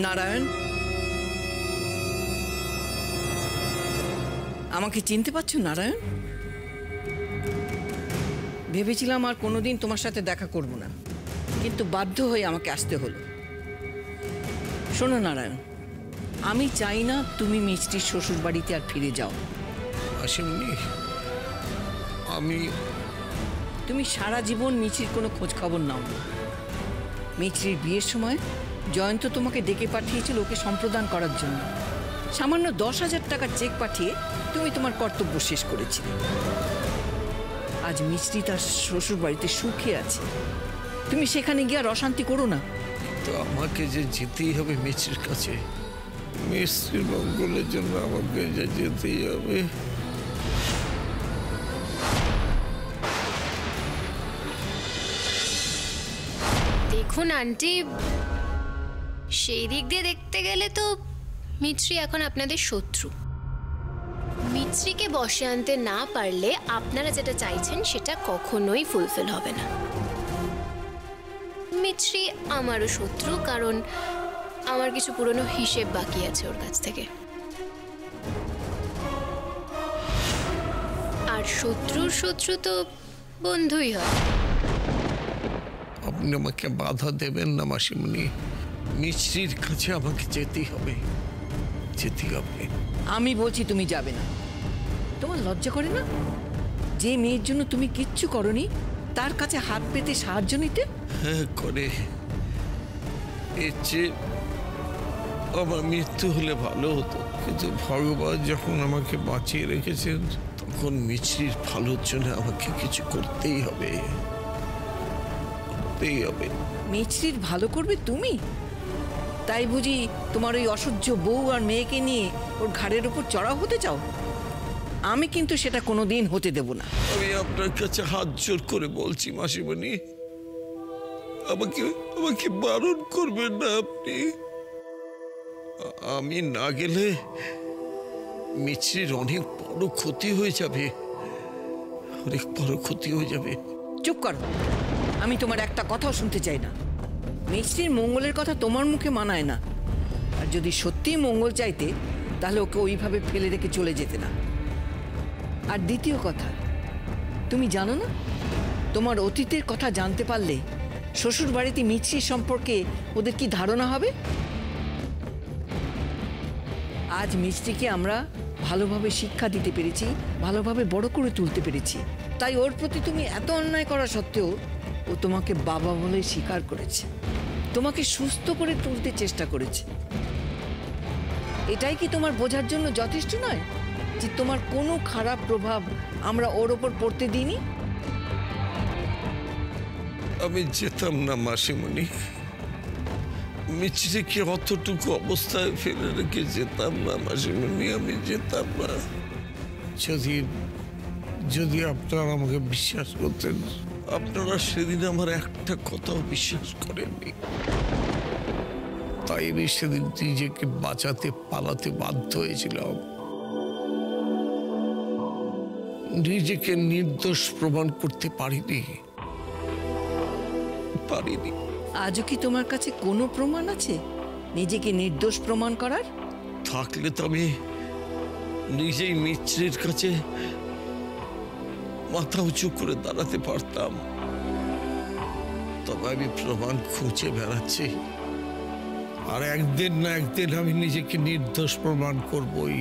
নারায়ণ, আমাকে চিনতে পারছো নারায়ণ? ভেবেছিলাম আর কোনোদিন তোমার সাথে দেখা করব না, কিন্তু বাধ্য হয়ে আমাকে আসতে হলো। শোনো নারায়ণ, আমি চাই না তুমি মিষ্টির শ্বশুর বাড়িতে আর ফিরে যাও। তুমি সারা জীবন মিষ্টির কোনো খোঁজ খবর নাও না। মিষ্টির বিয়ের সময় জয়ন্ত তোমাকে ডেকে পাঠিয়েছিল ওকে সম্প্রদান করার জন্য। সামান্য 10,000 টাকার চেক পাঠিয়ে তুমি তোমার কর্তব্য শেষ করেছিলে। আজ মিষ্টি তার শ্বশুর বাড়িতে সুখে আছে, তুমি সেখানে গিয়ে আর অশান্তি করো না। তো আমাকে যে যেতেই হবে মিষ্টির কাছে, মিষ্টির মঙ্গলের জন্য আমাকে যে যেতেই হবে। দেখুন আন্টি, সেই দিক দিয়ে দেখতে গেলে তো মিছরি এখন আপনাদের শত্রু। মিছরিকে বশে আনতে না পারলে আপনারা যেটা চাইছেন সেটা কখনোই ফুলফিল হবে না। মিছরি আমারও শত্রু, কারণ আমার কিছু পুরনো হিসেব বাকি আছে ওর কাছ থেকে। আর শত্রুর শত্রু তো বন্ধুই হয়। আপনি আমাকে বাধা দেবেন না মাসিমণি, মিছরির কাছে আমাকে যেতেই হবে। আমি বলছি তুমি যাবে না। তোমার লজ্জা করে না যে মেয়ের জন্য তুমি কিচ্ছু করনি তার কাছে হাত পেতে সাহায্য নিতে? হ্যাঁ করে, এর চেয়ে আমার মৃত্যু হলে ভালো হতো, কিন্তু ভগবান যখন আমাকে বাঁচিয়ে রেখেছেন তখন মিছরির ভালোর জন্য আমাকে কিছু করতেই হবে। মিছরির ভালো করবে তুমি? তাই বুঝি তোমার ওই অসহ্য বউ আর মেয়েকে নিয়ে ওর ঘাড়ের উপর চড়াও হতে চাও? আমি কিন্তু সেটা কোনোদিন হতে দেব না। আমি আপনার কাছে হাত জোর করে বলছি মাসিমণি, আমাকে বারণ করবেন না আপনি। আমি না গেলে মিছরির অনেক বড় ক্ষতি হয়ে যাবে, চুপ করো, আমি তোমার একটা কথাও শুনতে চাই না। মিছরির মঙ্গলের কথা তোমার মুখে মানায় না। আর যদি সত্যিই মঙ্গল চাইতে তাহলে ওকে ওইভাবে ফেলে রেখে চলে যেতে না। আর দ্বিতীয় কথা, তুমি জানো না তোমার অতীতের কথা জানতে পারলে শ্বশুর বাড়িতে মিছরির সম্পর্কে ওদের কি ধারণা হবে? আজ মিষ্টিকে আমরা ভালোভাবে শিক্ষা দিতে পেরেছি, ভালোভাবে বড় করে তুলতে পেরেছি, তাই ওর প্রতি তুমি এত অন্যায় করা সত্ত্বেও ও তোমাকে বাবা বলে স্বীকার করেছে, তোমাকে সুস্থ করে তুলতে চেষ্টা করেছে। এটাই কি তোমার বোঝার জন্য যথেষ্ট নয় যে তোমার কোনো খারাপ প্রভাব আমরা ওর ওপর পড়তে দিইনি? আমি যেতাম না মাসিমণি, মিছরিকে অতটুকু অবস্থায় ফেলে রেখে যেতাম না মাসিমণি, আমি যেতাম না। যদি আপনারা আমাকে বিশ্বাস করতেন, আপনারা সেদিন আমার একটা কথাও বিশ্বাস করেননি। তাই আমি সেদিন নিজেকে বাঁচাতে পালাতে বাধ্য হয়েছিলাম, নিজেকে নির্দোষ প্রমাণ করতে পারিনি। আজও কি তোমার কাছে কোনো প্রমাণ আছে নিজেকে নির্দোষ প্রমাণ করার? থাকলে তো আমি নিজেই মিছরির কাছে মাথা উঁচু করে দাঁড়াতে পারতাম। তবে আমি প্রমাণ খুঁজে বেড়াচ্ছি, আর একদিন না একদিন আমি নিজেকে নির্দোষ প্রমাণ করবই।